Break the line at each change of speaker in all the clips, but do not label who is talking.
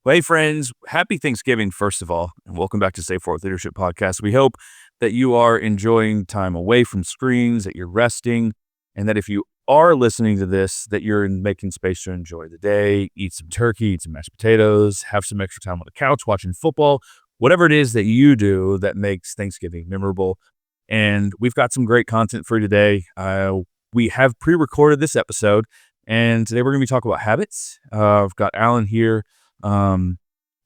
Well, hey, friends, happy Thanksgiving, first of all, and welcome back to Stay Forth Leadership Podcast. We hope that you are enjoying time away from screens, that you're resting, and that if you are listening to this, that you're making space to enjoy the day, eat some turkey, eat some mashed potatoes, have some extra time on the couch watching football, whatever it is that you do that makes Thanksgiving memorable. And we've got some great content for you today. We have pre-recorded this episode, and today we're going to be talking about habits. I've got Alan here. And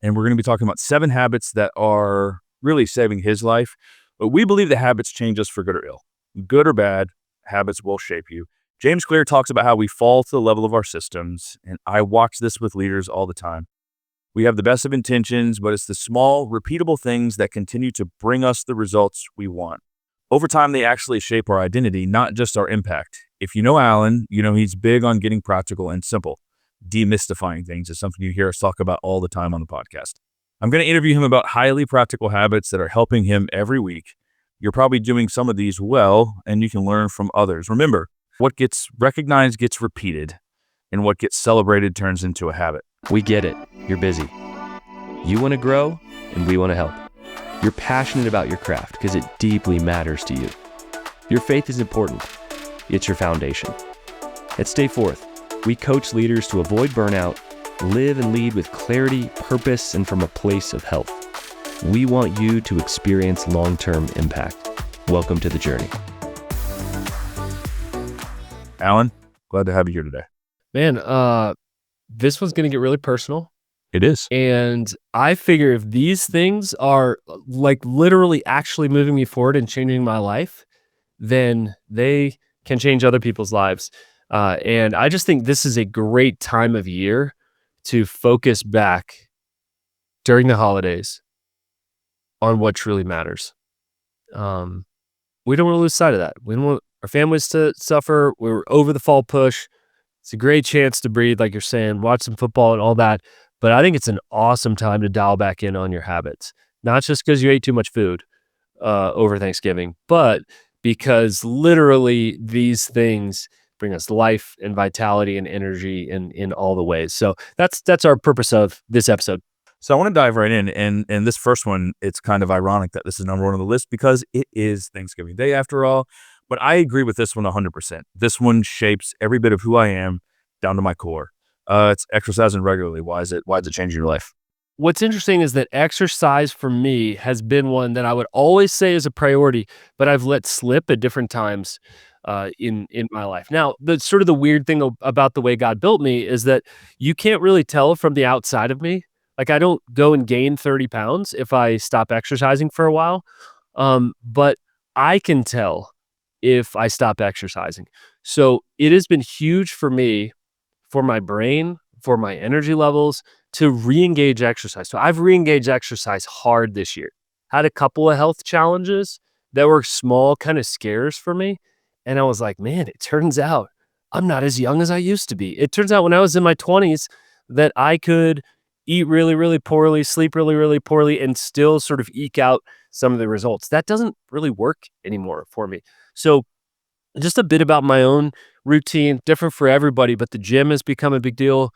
we're going to be talking about 7 habits that are really saving his life. But we believe the habits change us for good or ill. Good or bad, habits will shape you. James Clear talks about how we fall to the level of our systems, and I watch this with leaders all the time. We have the best of intentions, but it's the small, repeatable things that continue to bring us the results we want. Over time, they actually shape our identity, not just our impact. If you know Alan, you know he's big on getting practical and simple. Demystifying things is something you hear us talk about all the time on the podcast. I'm going to interview him about highly practical habits that are helping him every week. You're probably doing some of these well, and you can learn from others. Remember, what gets recognized gets repeated, and what gets celebrated turns into a habit.
We get it. You're busy. You want to grow, and we want to help. You're passionate about your craft because it deeply matters to you. Your faith is important. It's your foundation. At Stay Forth, we coach leaders to avoid burnout, live and lead with clarity, purpose, and from a place of health. We want you to experience long-term impact. Welcome to the journey.
Alan, glad to have you here today.
Man, this one's going to get really personal.
It is.
And I figure if these things are like literally actually moving me forward and changing my life, then they can change other people's lives. And I just think this is a great time of year to focus back during the holidays on what truly matters. We don't want to lose sight of that. We don't want our families to suffer. We're over the fall push. It's a great chance to breathe, like you're saying, watch some football and all that. But I think it's an awesome time to dial back in on your habits, not just because you ate too much food over Thanksgiving, but because literally these things bring us life and vitality and energy in all the ways. So that's our purpose of this episode.
So I want to dive right in. And this first one, it's kind of ironic that this is number one on the list because it is Thanksgiving Day after all. But I agree with this one 100%. This one shapes every bit of who I am down to my core. It's exercising regularly. Why is it changing your life?
What's interesting is that exercise for me has been one that I would always say is a priority, but I've let slip at different times in my life. Now, the sort of the weird thing about the way God built me is that you can't really tell from the outside of me. Like I don't go and gain 30 pounds if I stop exercising for a while. But I can tell if I stop exercising. So it has been huge for me, for my brain, for my energy levels, to re-engage exercise. So I've re-engaged exercise hard this year. Had a couple of health challenges that were small kind of scares for me. And I was like, man, it turns out I'm not as young as I used to be. It turns out when I was in my 20s that I could eat really, really poorly, sleep really, really poorly, and still sort of eke out some of the results. That doesn't really work anymore for me. So just a bit about my own routine, different for everybody, but the gym has become a big deal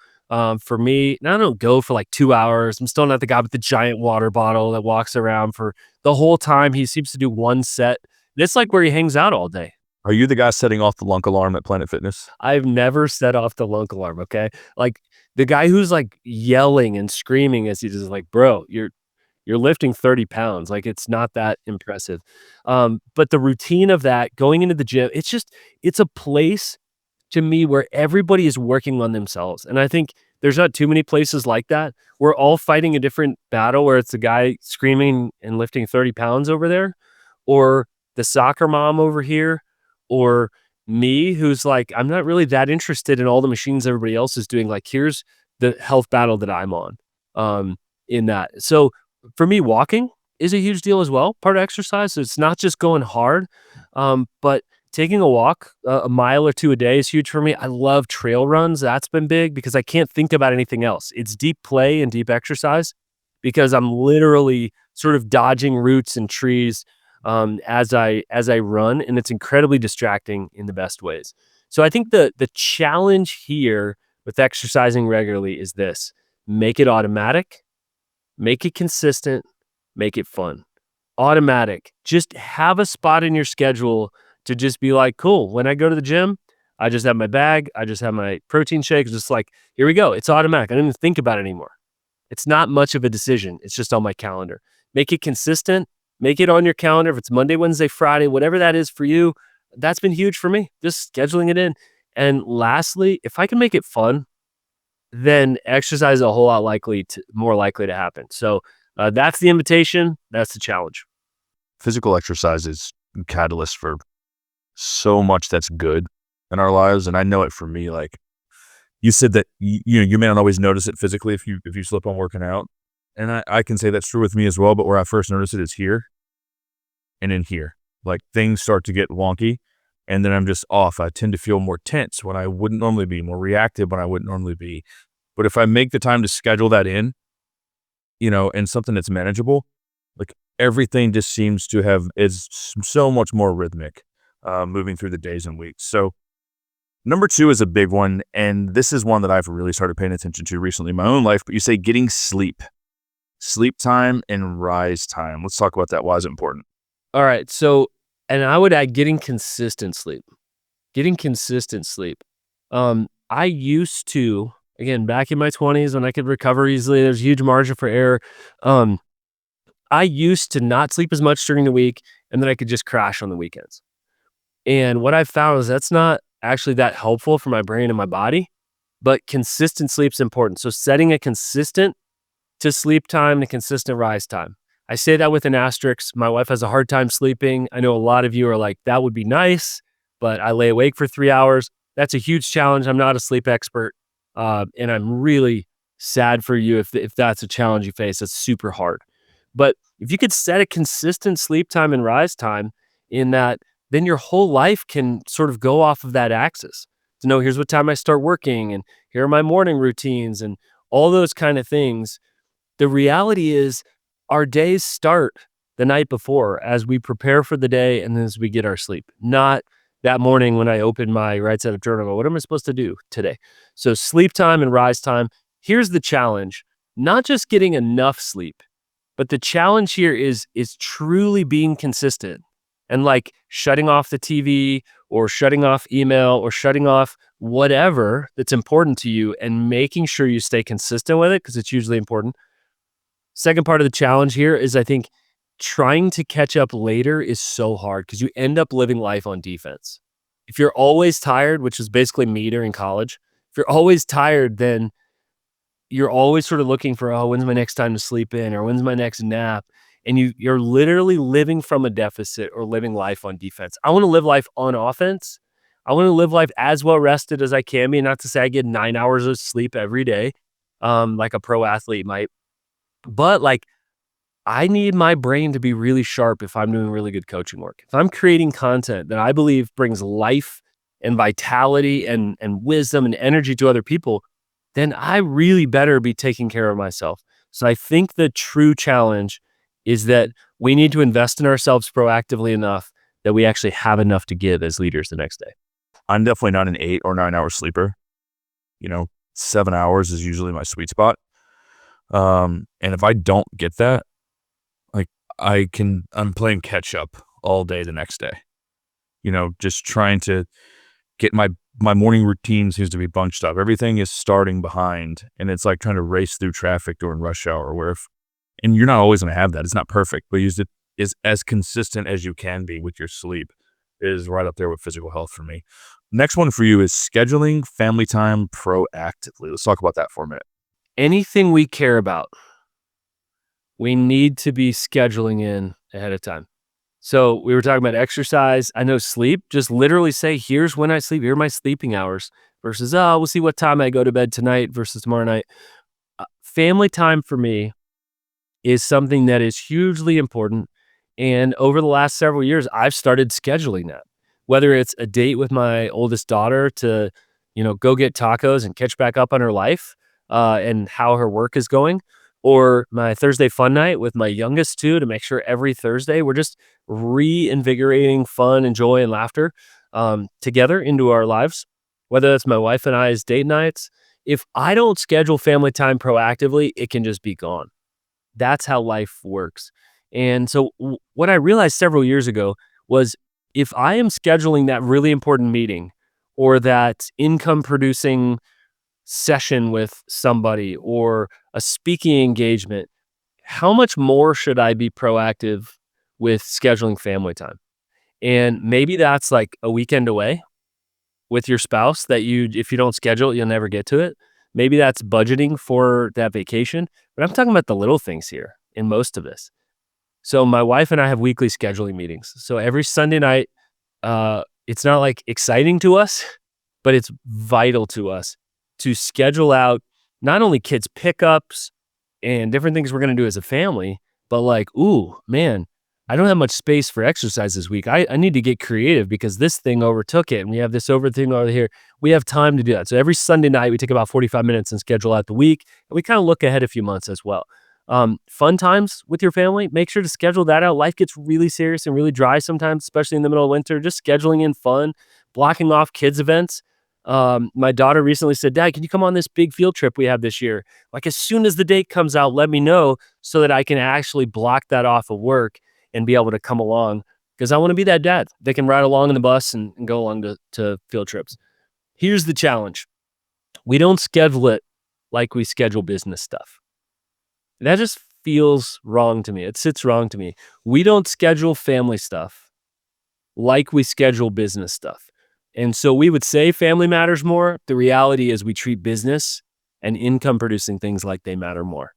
for me. And I don't go for like 2 hours. I'm still not the guy with the giant water bottle that walks around for the whole time. He seems to do one set. And it's like where he hangs out all day.
Are you the guy setting off the lunk alarm at Planet Fitness?
I've never set off the lunk alarm, okay? Like the guy who's like yelling and screaming as he's just like, bro, you're lifting 30 pounds. Like it's not that impressive. But the routine of that, going into the gym, it's a place to me where everybody is working on themselves. And I think there's not too many places like that. We're all fighting a different battle where it's the guy screaming and lifting 30 pounds over there, or the soccer mom over here, or me who's like, I'm not really that interested in all the machines everybody else is doing. Like, here's the health battle that I'm on in that. So for me, walking is a huge deal as well, part of exercise. So it's not just going hard, but taking a walk, a mile or two a day is huge for me. I love trail runs. That's been big because I can't think about anything else. It's deep play and deep exercise because I'm literally sort of dodging roots and trees as I run, and it's incredibly distracting in the best ways. So I think the challenge here with exercising regularly is this: make it automatic, make it consistent, make it fun. Automatic. Just have a spot in your schedule to just be like, cool, when I go to the gym, I just have my bag, I just have my protein shake, just like, here we go. It's automatic. I don't even think about it anymore. It's not much of a decision. It's just on my calendar. Make it consistent. Make it on your calendar. If it's Monday, Wednesday, Friday, whatever that is for you, that's been huge for me. Just scheduling it in. And lastly, if I can make it fun, then exercise is a whole lot more likely to happen. So that's the invitation. That's the challenge.
Physical exercise is a catalyst for so much that's good in our lives. And I know it for me, like you said that, you may not always notice it physically if you slip on working out. And I can say that's true with me as well. But where I first notice it is here and in here. Like things start to get wonky and then I'm just off. I tend to feel more tense when I wouldn't normally be, more reactive when I wouldn't normally be. But if I make the time to schedule that in, and something that's manageable, like everything just seems to is so much more rhythmic moving through the days and weeks. So number 2 is a big one. And this is one that I've really started paying attention to recently in my own life. But you say getting sleep time and rise time. Let's talk about that. Why is it important?
All right. So, and I would add getting consistent sleep. Getting consistent sleep. I used to, again, back in my 20s when I could recover easily, there's a huge margin for error. I used to not sleep as much during the week and then I could just crash on the weekends. And what I've found is that's not actually that helpful for my brain and my body, but consistent sleep's important. So setting a consistent to sleep time and a consistent rise time. I say that with an asterisk. My wife has a hard time sleeping. I know a lot of you are like, that would be nice, but I lay awake for 3 hours. That's a huge challenge. I'm not a sleep expert. And I'm really sad for you if that's a challenge you face. It's super hard. But if you could set a consistent sleep time and rise time in that, then your whole life can sort of go off of that axis to know here's what time I start working and here are my morning routines and all those kind of things. The reality is our days start the night before as we prepare for the day and then as we get our sleep, not that morning when I open my right side of journal. What am I supposed to do today? So sleep time and rise time. Here's the challenge, not just getting enough sleep, but the challenge here is truly being consistent and like shutting off the TV or shutting off email or shutting off whatever that's important to you and making sure you stay consistent with it because it's usually important. Second part of the challenge here is I think trying to catch up later is so hard because you end up living life on defense. If you're always tired, which is basically me during college, if you're always tired, then you're always sort of looking for, oh, when's my next time to sleep in or when's my next nap? And you're literally living from a deficit or living life on defense. I want to live life on offense. I want to live life as well rested as I can be. Not to say I get 9 hours of sleep every day, like a pro athlete might, but like I need my brain to be really sharp if I'm doing really good coaching work. If I'm creating content that I believe brings life and vitality and wisdom and energy to other people, then I really better be taking care of myself. So I think the true challenge is that we need to invest in ourselves proactively enough that we actually have enough to give as leaders the next day.
I'm definitely not an 8 or 9 hour sleeper. 7 hours is usually my sweet spot. And if I don't get that, like I'm playing catch up all day the next day. Just trying to get my morning routine seems to be bunched up. Everything is starting behind and it's like trying to race through traffic during rush hour and you're not always going to have that. It's not perfect, but use it is as consistent as you can be with your sleep is right up there with physical health for me. Next one for you is scheduling family time proactively. Let's talk about that for a minute.
Anything we care about, we need to be scheduling in ahead of time. So we were talking about exercise. I know sleep, just literally say, here's when I sleep. Here are my sleeping hours versus, we'll see what time I go to bed tonight versus tomorrow night. Family time for me is something that is hugely important. And over the last several years, I've started scheduling that, whether it's a date with my oldest daughter to, go get tacos and catch back up on her life and how her work is going, or my Thursday fun night with my youngest two to make sure every Thursday we're just reinvigorating fun and joy and laughter together into our lives, whether that's my wife and I's date nights. if I don't schedule family time proactively, it can just be gone. That's how life works. And so what I realized several years ago was if I am scheduling that really important meeting or that income producing session with somebody or a speaking engagement, how much more should I be proactive with scheduling family time? And maybe that's like a weekend away with your spouse that if you don't schedule it, you'll never get to it. Maybe that's budgeting for that vacation. But I'm talking about the little things here in most of this. So my wife and I have weekly scheduling meetings. So every Sunday night, it's not like exciting to us, but it's vital to us to schedule out not only kids' pickups and different things we're going to do as a family, but like, ooh, man, I don't have much space for exercise this week. I need to get creative because this thing overtook it. And we have this thing over here. We have time to do that. So every Sunday night, we take about 45 minutes and schedule out the week. And we kind of look ahead a few months as well. Fun times with your family, make sure to schedule that out. Life gets really serious and really dry sometimes, especially in the middle of winter. Just scheduling in fun, blocking off kids' events. My daughter recently said, Dad, can you come on this big field trip we have this year? Like as soon as the date comes out, let me know so that I can actually block that off of work and be able to come along because I want to be that dad. They can ride along in the bus and go along to field trips. Here's the challenge. We don't schedule it like we schedule business stuff. That just feels wrong to me. It sits wrong to me. We don't schedule family stuff like we schedule business stuff. And so we would say family matters more. The reality is we treat business and income producing things like they matter more.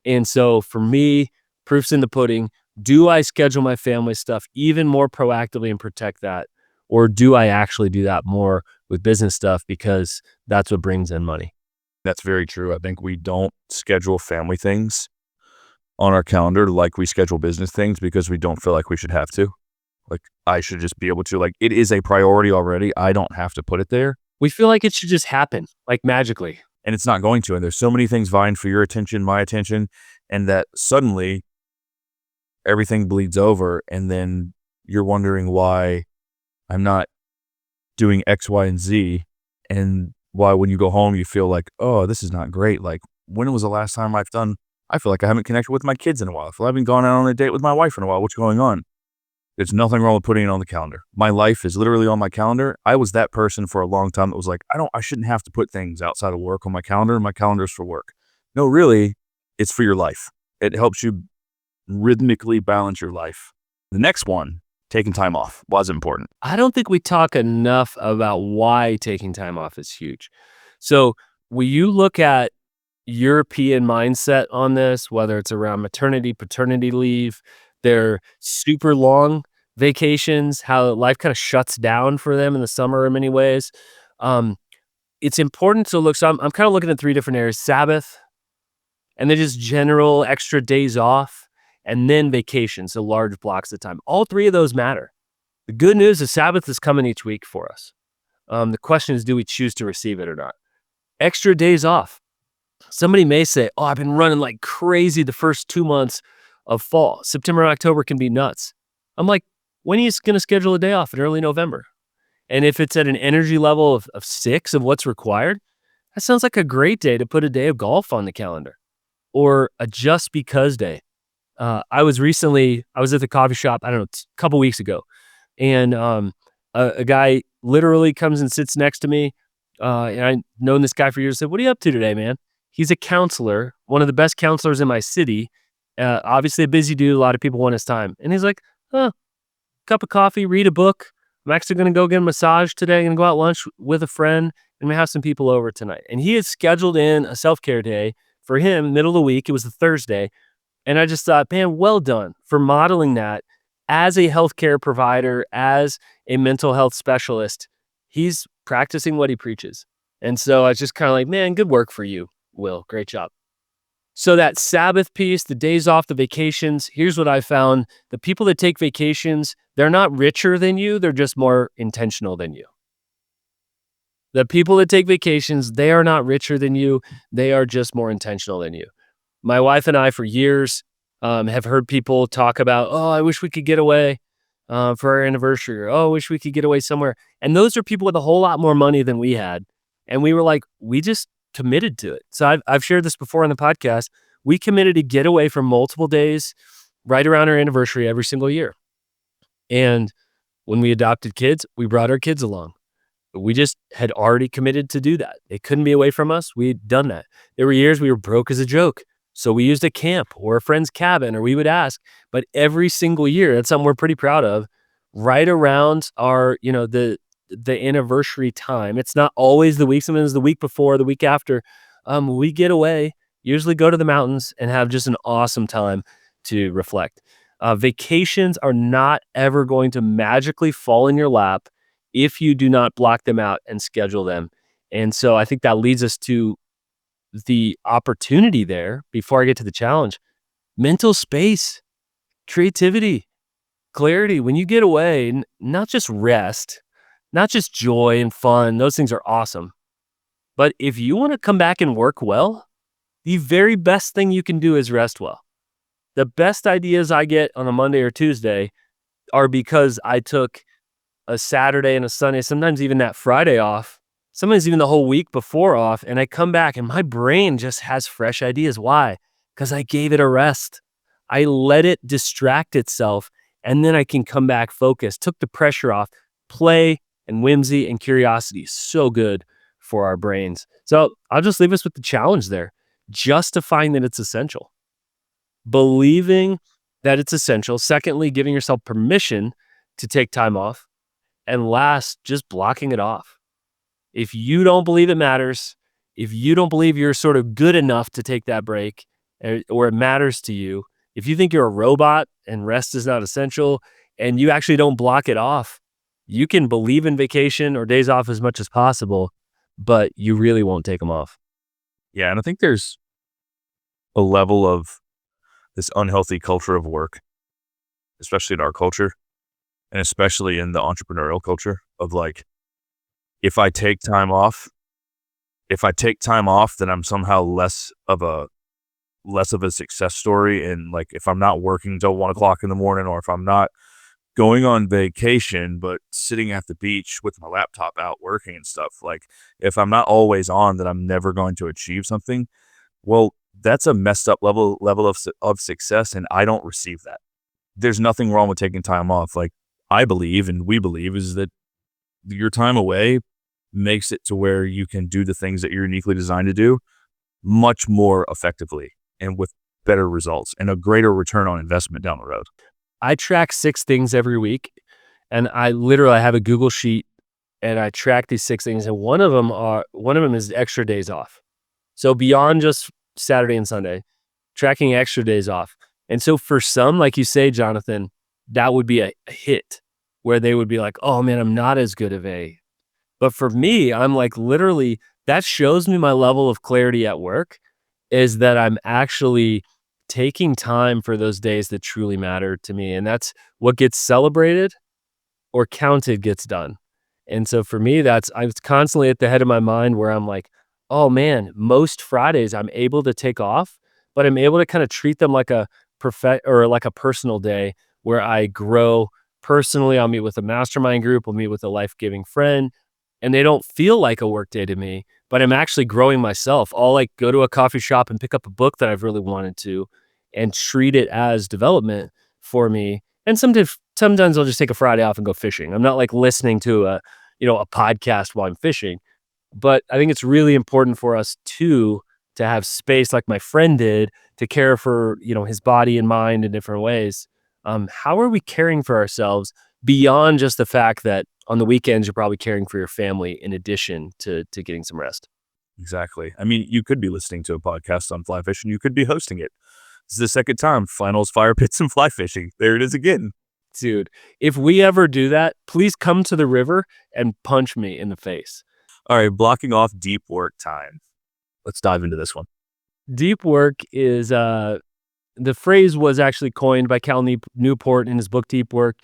And so for me, proof's in the pudding. Do I schedule my family stuff even more proactively and protect that? Or do I actually do that more with business stuff because that's what brings in money?
That's very true. I think we don't schedule family things on our calendar like we schedule business things because we don't feel like we should have to. Like I should just be able to, like it is a priority already. I don't have to put it there.
We feel like it should just happen, like magically.
And it's not going to. And there's so many things vying for your attention, my attention, and that suddenly everything bleeds over. And then you're wondering why I'm not doing X, Y, and Z. And why when you go home, you feel like, oh, this is not great. Like when was the last time I feel like I haven't connected with my kids in a while. I feel I haven't gone out on a date with my wife in a while. What's going on? There's nothing wrong with putting it on the calendar. My life is literally on my calendar. I was that person for a long time that was like, I shouldn't have to put things outside of work on my calendar. My calendar's for work. No, really, it's for your life. It helps you rhythmically balance your life. The next one, taking time off, was important.
I don't think we talk enough about why taking time off is huge. So when you look at European mindset on this, whether it's around maternity, paternity leave, their super long vacations, how life kind of shuts down for them in the summer in many ways. It's important to look. So I'm kind of looking at three different areas: Sabbath, and then just general extra days off, and then vacations, so large blocks of time. All three of those matter. The good news is Sabbath is coming each week for us. The question is, do we choose to receive it or not? Extra days off. Somebody may say, oh, I've been running like crazy the first 2 months of fall. September and October can be nuts. I'm like, when are you going to schedule a day off in early November? And if it's at an energy level of 6 of what's required, that sounds like a great day to put a day of golf on the calendar or a just because day. I was at the coffee shop, I don't know, a couple weeks ago. And a guy literally comes and sits next to me. And I've known this guy for years. I said, what are you up to today, man? He's a counselor, one of the best counselors in my city. Obviously a busy dude. A lot of people want his time. And he's like, cup of coffee, read a book. I'm actually going to go get a massage today. I'm going to go out lunch with a friend and we have some people over tonight. And he had scheduled in a self-care day for him, middle of the week. It was a Thursday. And I just thought, man, well done for modeling that as a healthcare provider, as a mental health specialist. He's practicing what he preaches. And so I was just kind of like, man, good work for you, Will. Great job. So that Sabbath piece, the days off, the vacations, here's what I found. The people that take vacations, they're not richer than you. They're just more intentional than you. The people that take vacations, they are not richer than you. They are just more intentional than you. My wife and I, for years, have heard people talk about, oh, I wish we could get away for our anniversary. Or, oh, I wish we could get away somewhere. And those are people with a whole lot more money than we had. And we were like, we just committed to it. So I've shared this before on the podcast. We committed to get away for multiple days right around our anniversary every single year. And when we adopted kids, we brought our kids along. We just had already committed to do that. They couldn't be away from us. We'd done that. There were years we were broke as a joke. So we used a camp or a friend's cabin, or we would ask. But every single year, that's something we're pretty proud of, right around our, the anniversary time. It's not always the week, sometimes the week before, the week after. We get away, usually go to the mountains and have just an awesome time to reflect. Vacations are not ever going to magically fall in your lap if you do not block them out and schedule them. And so I think that leads us to the opportunity there before I get to the challenge. Mental space, creativity, clarity. When you get away, not just rest, not just joy and fun, those things are awesome. But if you want to come back and work well, the very best thing you can do is rest well. The best ideas I get on a Monday or Tuesday are because I took a Saturday and a Sunday, sometimes even that Friday off, sometimes even the whole week before off, and I come back and my brain just has fresh ideas. Why? Because I gave it a rest. I let it distract itself, and then I can come back focused, took the pressure off. Play and whimsy and curiosity is so good for our brains. So I'll just leave us with the challenge there. Justifying that it's essential. Believing that it's essential. Secondly, giving yourself permission to take time off. And last, just blocking it off. If you don't believe it matters, if you don't believe you're sort of good enough to take that break, or it matters to you, if you think you're a robot and rest is not essential, and you actually don't block it off, you can believe in vacation or days off as much as possible, but you really won't take them off.
Yeah, and I think there's a level of this unhealthy culture of work, especially in our culture, and especially in the entrepreneurial culture of like, if I take time off, then I'm somehow less of a success story. And like, if I'm not working till 1 o'clock in the morning, or if I'm not going on vacation, but sitting at the beach with my laptop out working and stuff, like if I'm not always on, that I'm never going to achieve something. Well, that's a messed up level of success. And I don't receive that. There's nothing wrong with taking time off. Like I believe, and we believe, is that your time away makes it to where you can do the things that you're uniquely designed to do much more effectively and with better results and a greater return on investment down the road.
I track 6 things every week, and I have a Google sheet, and I track these 6 things, and one of them is extra days off. So beyond just Saturday and Sunday, tracking extra days off. And so for some, like you say, Jonathan, that would be a hit where they would be like, oh man, I'm not as good of a. But for me, I'm like, literally, that shows me my level of clarity at work is that I'm actually taking time for those days that truly matter to me. And that's what gets celebrated or counted gets done. And so for me, I'm constantly at the head of my mind where I'm like, oh man, most Fridays I'm able to take off, but I'm able to kind of treat them like a personal day where I grow personally. I'll meet with a mastermind group, I'll meet with a life-giving friend, and they don't feel like a work day to me, but I'm actually growing myself. I'll like go to a coffee shop and pick up a book that I've really wanted to and treat it as development for me. And sometimes I'll just take a Friday off and go fishing. I'm not like listening to a podcast while I'm fishing, but I think it's really important for us to have space like my friend did to care for, his body and mind in different ways. How are we caring for ourselves beyond just the fact that on the weekends, you're probably caring for your family in addition to getting some rest?
Exactly. I mean, you could be listening to a podcast on fly fishing. You could be hosting it. This is the second time, flannels, fire pits, and fly fishing. There it is again.
Dude, if we ever do that, please come to the river and punch me in the face.
All right, blocking off deep work time. Let's dive into this one.
Deep work is, the phrase was actually coined by Cal Newport in his book, Deep Work.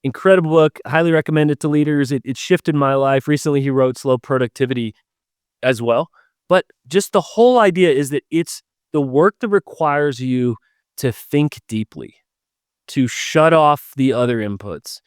Incredible book, highly recommend it to leaders. It shifted my life. Recently, he wrote Slow Productivity as well. But just the whole idea is that it's the work that requires you to think deeply, to shut off the other inputs.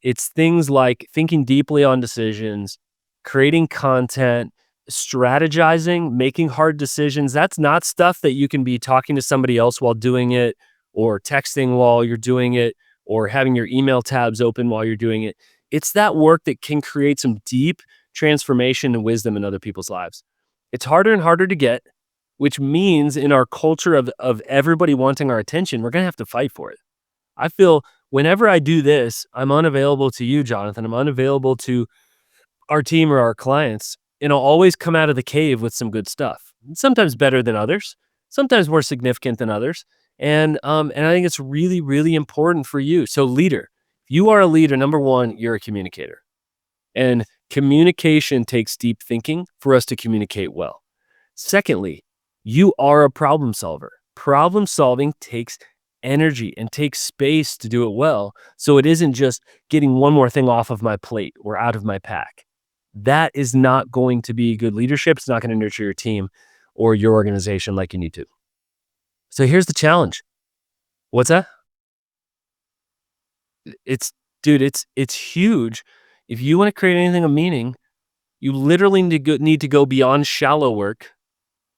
It's things like thinking deeply on decisions, creating content, strategizing, making hard decisions, that's not stuff that you can be talking to somebody else while doing it, or texting while you're doing it, or having your email tabs open while you're doing it. It's that work that can create some deep transformation and wisdom in other people's lives. It's harder and harder to get, which means in our culture of everybody wanting our attention, we're going to have to fight for it. I feel whenever I do this, I'm unavailable to you, Jonathan. I'm unavailable to our team or our clients, and I'll always come out of the cave with some good stuff. Sometimes better than others, sometimes more significant than others. And I think it's really, really important for you. So, leader, if you are a leader, number one, you're a communicator. And communication takes deep thinking for us to communicate well. Secondly, you are a problem solver. Problem solving takes energy and takes space to do it well. So it isn't just getting one more thing off of my plate or out of my pack. That is not going to be good leadership. It's not going to nurture your team or your organization like you need to. So here's the challenge. What's that? It's Dude, it's huge. If you want to create anything of meaning, you literally need to go beyond shallow work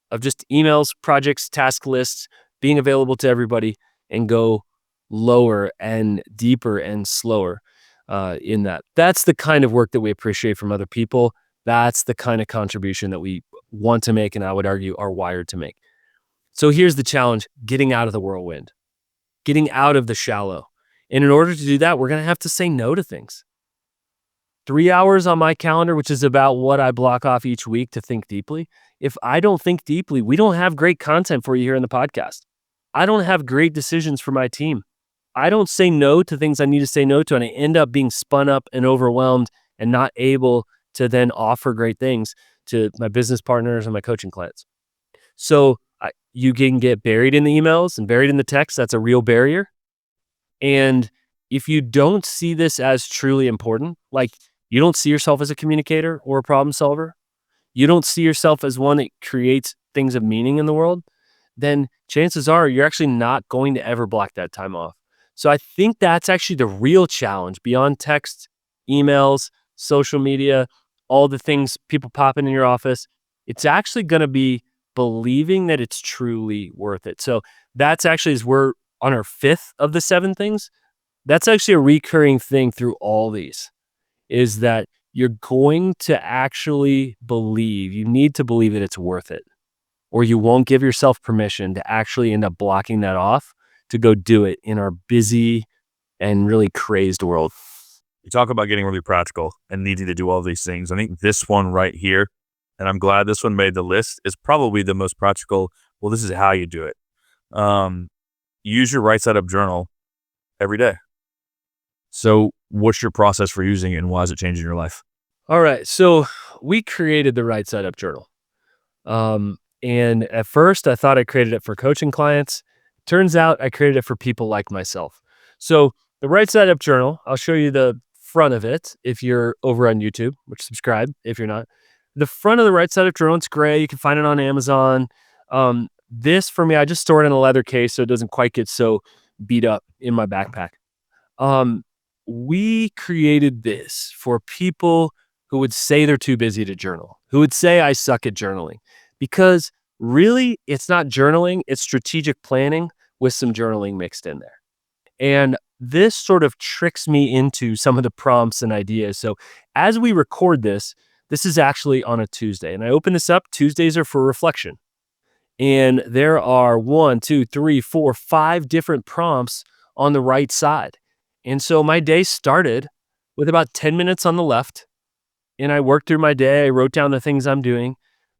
of just emails, projects, task lists, being available to everybody, and go lower and deeper and slower in that. That's the kind of work that we appreciate from other people. That's the kind of contribution that we want to make, and I would argue are wired to make. So here's the challenge: getting out of the whirlwind, getting out of the shallow. And in order to do that, we're going to have to say no to things. 3 hours on my calendar, which is about what I block off each week to think deeply. If I don't think deeply, we don't have great content for you here in the podcast. I don't have great decisions for my team. I don't say no to things I need to say no to, and I end up being spun up and overwhelmed and not able to then offer great things to my business partners and my coaching clients. So you can get buried in the emails and buried in the text. That's a real barrier. And if you don't see this as truly important, like you don't see yourself as a communicator or a problem solver, you don't see yourself as one that creates things of meaning in the world, then chances are you're actually not going to ever block that time off. So I think that's actually the real challenge beyond text, emails, social media, all the things people popping in your office. It's actually going to be believing that it's truly worth it. So that's actually, as we're on our fifth of the 7 things, that's actually a recurring thing through all these, is that you're going to actually believe, you need to believe that it's worth it, or you won't give yourself permission to actually end up blocking that off to go do it in our busy and really crazed world.
You talk about getting really practical and needing to do all these things. I think this one right here, and I'm glad this one made the list, is probably the most practical. Well, this is how you do it. Use your right side up journal every day. So what's your process for using it, and why is it changing your life?
All right. So we created the right side up journal. And at first I thought I created it for coaching clients. Turns out I created it for people like myself. So the right side up journal, I'll show you the front of it if you're over on YouTube, which subscribe if you're not. The front of the right side up journal, it's gray. You can find it on Amazon. This for me, I just store it in a leather case so it doesn't quite get so beat up in my backpack. We created this for people who would say they're too busy to journal, who would say I suck at journaling, because really it's not journaling, it's strategic planning with some journaling mixed in there. And this sort of tricks me into some of the prompts and ideas. So as we record this, this is actually on a Tuesday, and I open this up. Tuesdays are for reflection. And there are 1, 2, 3, 4, 5 different prompts on the right side. And so my day started with about 10 minutes on the left, and I worked through my day. I wrote down the things I'm doing,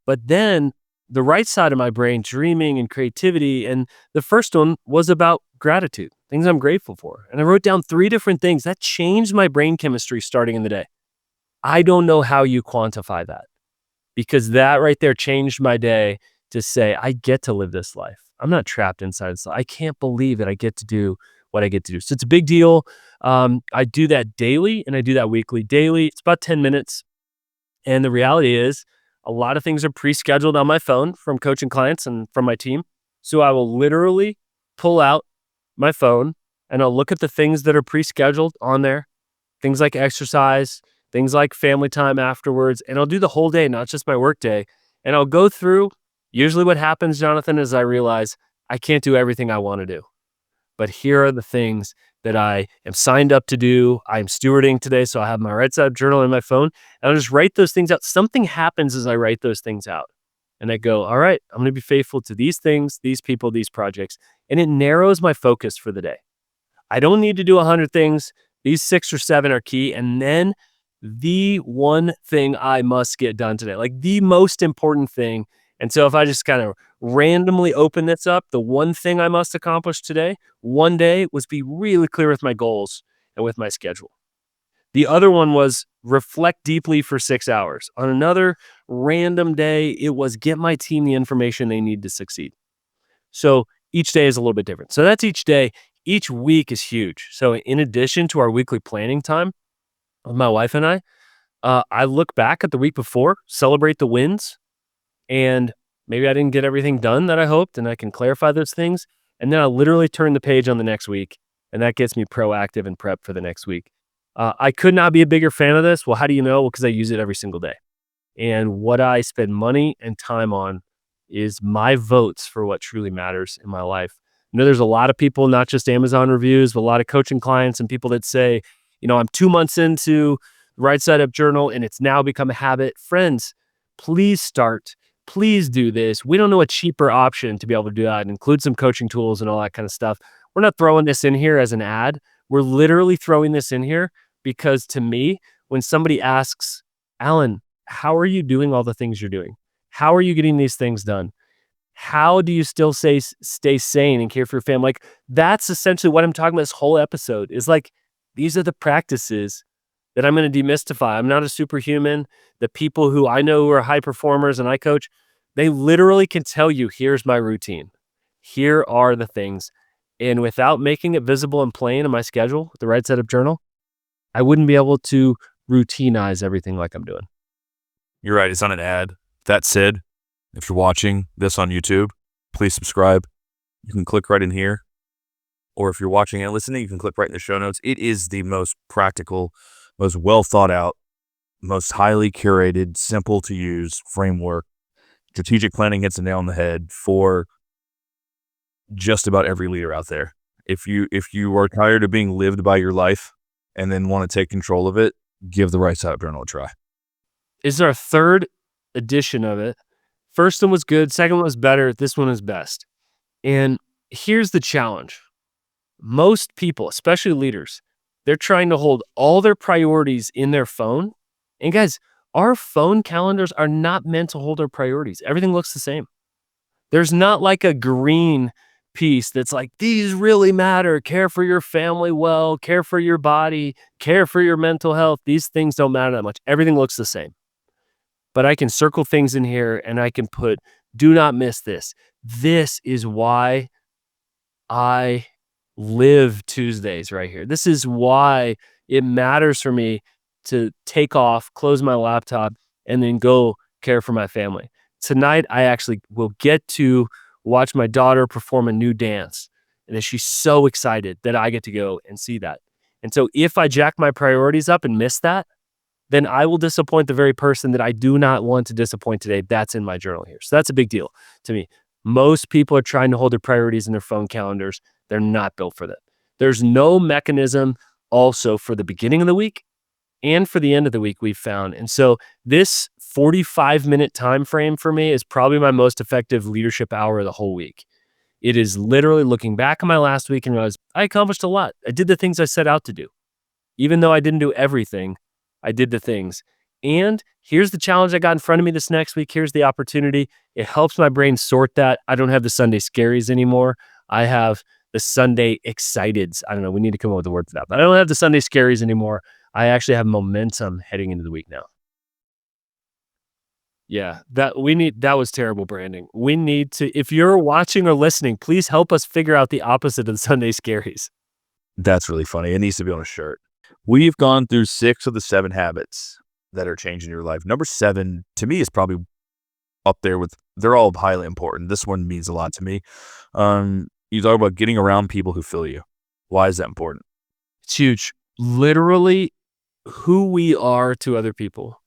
but then the right side of my brain, dreaming and creativity. And the first one was about gratitude, things I'm grateful for. And I wrote down 3 different things that changed my brain chemistry starting in the day. I don't know how you quantify that, because that right there changed my day to say, I get to live this life. I'm not trapped inside this life. I can't believe that I get to do what I get to do. So it's a big deal. I do that daily, and I do that weekly. Daily, it's about 10 minutes. And the reality is a lot of things are pre-scheduled on my phone from coaching clients and from my team. So I will literally pull out my phone and I'll look at the things that are pre-scheduled on there. Things like exercise, things like family time afterwards, and I'll do the whole day, not just my work day. And I'll go through. Usually what happens, Jonathan, is I realize I can't do everything I want to do. But here are the things that I am signed up to do. I'm stewarding today, so I have my right side journal in my phone, and I'll just write those things out. Something happens as I write those things out. And I go, all right, I'm going to be faithful to these things, these people, these projects. And it narrows my focus for the day. I don't need to do 100 things. These 6 or 7 are key. And then the one thing I must get done today, like the most important thing. And so if I just kind of randomly open this up, the one thing I must accomplish today, one day, was be really clear with my goals and with my schedule. The other one was reflect deeply for 6 hours. On another random day, it was get my team the information they need to succeed. So each day is a little bit different. So that's each day. Each week is huge. So in addition to our weekly planning time with my wife and I look back at the week before, celebrate the wins, and maybe I didn't get everything done that I hoped, and I can clarify those things. And then I literally turn the page on the next week, and that gets me proactive and prep for the next week. I could not be a bigger fan of this. Well, how do you know? Well, because I use it every single day. And what I spend money and time on is my votes for what truly matters in my life. You know, there's a lot of people, not just Amazon reviews, but a lot of coaching clients and people that say, I'm 2 months into the Right Side Up Journal and it's now become a habit. Friends, please start. Please do this. We don't know a cheaper option to be able to do that and include some coaching tools and all that kind of stuff. We're not throwing this in here as an ad. We're literally throwing this in here because to me, when somebody asks, Alan, how are you doing all the things you're doing? How are you getting these things done? How do you still stay sane and care for your family? Like, that's essentially what I'm talking about this whole episode is like, these are the practices that I'm going to demystify. I'm not a superhuman. The people who I know who are high performers and I coach, they literally can tell you, here's my routine. Here are the things. And without making it visible and plain in my schedule, with the Right Side Up Journal, I wouldn't be able to routinize everything like I'm doing.
You're right. It's not an ad. That said, if you're watching this on YouTube, please subscribe. You can click right in here. Or if you're watching and listening, you can click right in the show notes. It is the most practical, most well thought out, most highly curated, simple to use framework. Strategic planning hits the nail on the head for just about every leader out there. If you are tired of being lived by your life and then want to take control of it, give the Right Side Up Journal a try.
This is our third edition of it. First one was good. Second one was better. This one is best. And here's the challenge. Most people, especially leaders, they're trying to hold all their priorities in their phone. And guys, our phone calendars are not meant to hold our priorities. Everything looks the same. There's not like a green piece that's like, these really matter. Care for your family well, care for your body, care for your mental health. These things don't matter that much. Everything looks the same. But I can circle things in here and I can put, do not miss this. This is why I live Tuesdays right here. This is why it matters for me to take off, close my laptop, and then go care for my family. Tonight, I actually will get to watch my daughter perform a new dance. And she's so excited that I get to go and see that. And so if I jack my priorities up and miss that, then I will disappoint the very person that I do not want to disappoint today. That's in my journal here. So that's a big deal to me. Most people are trying to hold their priorities in their phone calendars. They're not built for that. There's no mechanism also for the beginning of the week and for the end of the week we've found. And so this 45-minute time frame for me is probably my most effective leadership hour of the whole week. It is literally looking back on my last week and realize I accomplished a lot. I did the things I set out to do. Even though I didn't do everything, I did the things. And here's the challenge I got in front of me this next week. Here's the opportunity. It helps my brain sort that. I don't have the Sunday scaries anymore. I have the Sunday exciteds. I don't know. We need to come up with a word for that. But I don't have the Sunday scaries anymore. I actually have momentum heading into the week now. Yeah, that was terrible branding. We need to, if you're watching or listening, please help us figure out the opposite of the Sunday scaries.
That's really funny. It needs to be on a shirt. We've gone through 6 of the 7 habits that are changing your life. Number 7, to me, is probably up there with, they're all highly important. This one means a lot to me. You talk about getting around people who fill you. Why is that important?
It's huge. Literally, who we are to other people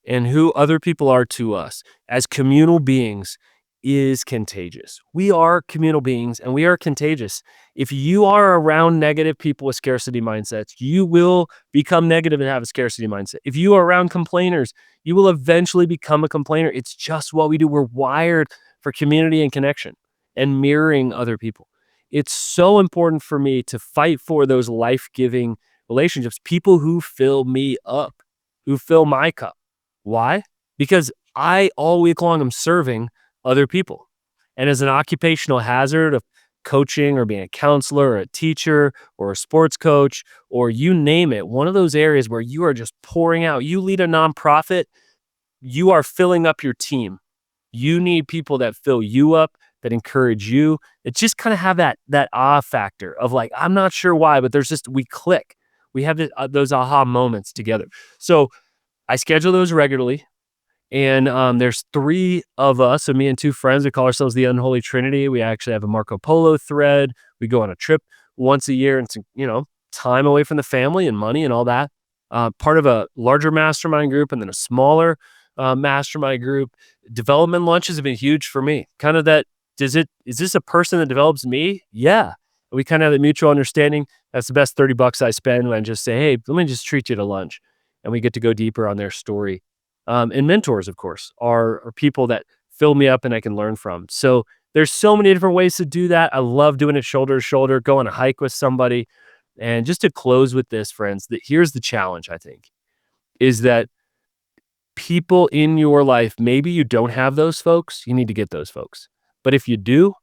and who other people are to us as communal beings is contagious. We are communal beings and we are contagious. If you are around negative people with scarcity mindsets, you will become negative and have a scarcity mindset. If you are around complainers, you will eventually become a complainer. It's just what we do. We're wired for community and connection and mirroring other people. It's so important for me to fight for those life-giving relationships, people who fill me up, who fill my cup. Why? Because I all week long am serving other people. And as an occupational hazard of coaching or being a counselor or a teacher or a sports coach or you name it, one of those areas where you are just pouring out, you lead a nonprofit, you are filling up your team. You need people that fill you up, that encourage you, that just kind of have that ah factor of like, I'm not sure why, but we click. We have those aha moments together. So I schedule those regularly. And there's 3 of us, so me and 2 friends. We call ourselves the Unholy Trinity. We actually have a Marco Polo thread. We go on a trip once a year, and it's, time away from the family and money and all that. Part of a larger mastermind group and then a smaller mastermind group. Development lunches have been huge for me. Kind of that, is this a person that develops me? Yeah. We kind of have the mutual understanding. That's the best $30 I spend when I just say, hey, let me just treat you to lunch. And we get to go deeper on their story. And mentors, of course, are people that fill me up and I can learn from. So there's so many different ways to do that. I love doing it shoulder to shoulder, go on a hike with somebody. And just to close with this, friends, that here's the challenge, I think, is that people in your life, maybe you don't have those folks, you need to get those folks. But if you do,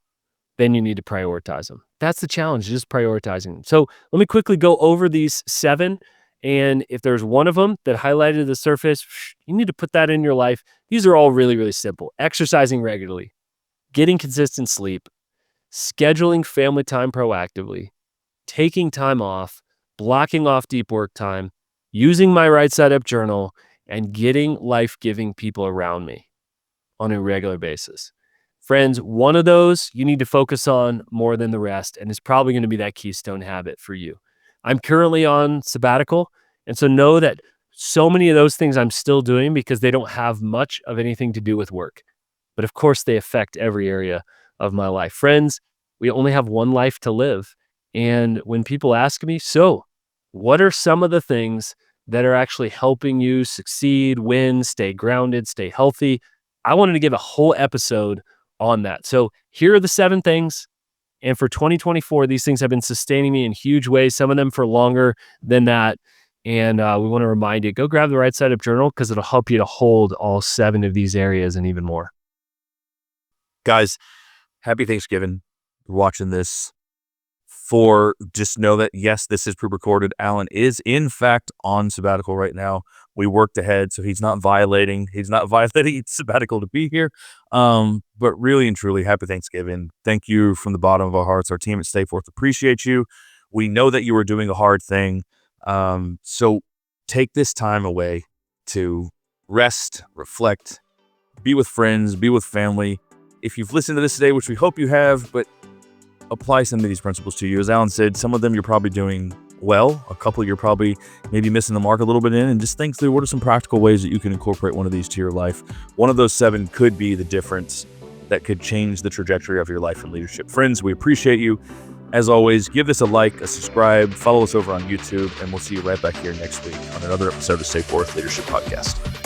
then you need to prioritize them. That's the challenge, just prioritizing them. So let me quickly go over these 7. And if there's one of them that highlighted the surface, you need to put that in your life. These are all really, really simple. Exercising regularly, getting consistent sleep, scheduling family time proactively, taking time off, blocking off deep work time, using my right side up journal, and getting life-giving people around me on a regular basis. Friends, one of those you need to focus on more than the rest, and it's probably going to be that keystone habit for you. I'm currently on sabbatical, and so know that so many of those things I'm still doing because they don't have much of anything to do with work. But of course, they affect every area of my life. Friends, we only have one life to live. And when people ask me, so what are some of the things that are actually helping you succeed, win, stay grounded, stay healthy? I wanted to give a whole episode on that. So here are the 7 things. And for 2024, these things have been sustaining me in huge ways, some of them for longer than that. And we want to remind you, go grab the right side up journal because it'll help you to hold all 7 of these areas and even more.
Guys, happy Thanksgiving. You're watching this. Just know that, yes, this is pre-recorded. Alan is, in fact, on sabbatical right now. We worked ahead, so he's not violating sabbatical to be here. But really and truly, happy Thanksgiving. Thank you from the bottom of our hearts. Our team at Stay Forth appreciate you. We know that you are doing a hard thing. So take this time away to rest, reflect, be with friends, be with family. If you've listened to this today, which we hope you have, but apply some of these principles to you. As Alan said, some of them you're probably doing well. A couple you're probably maybe missing the mark a little bit in, and just think through what are some practical ways that you can incorporate one of these to your life. One of those 7 could be the difference that could change the trajectory of your life and leadership. Friends, we appreciate you. As always, give this a like, a subscribe, follow us over on YouTube, and we'll see you right back here next week on another episode of Stay Forth Leadership Podcast.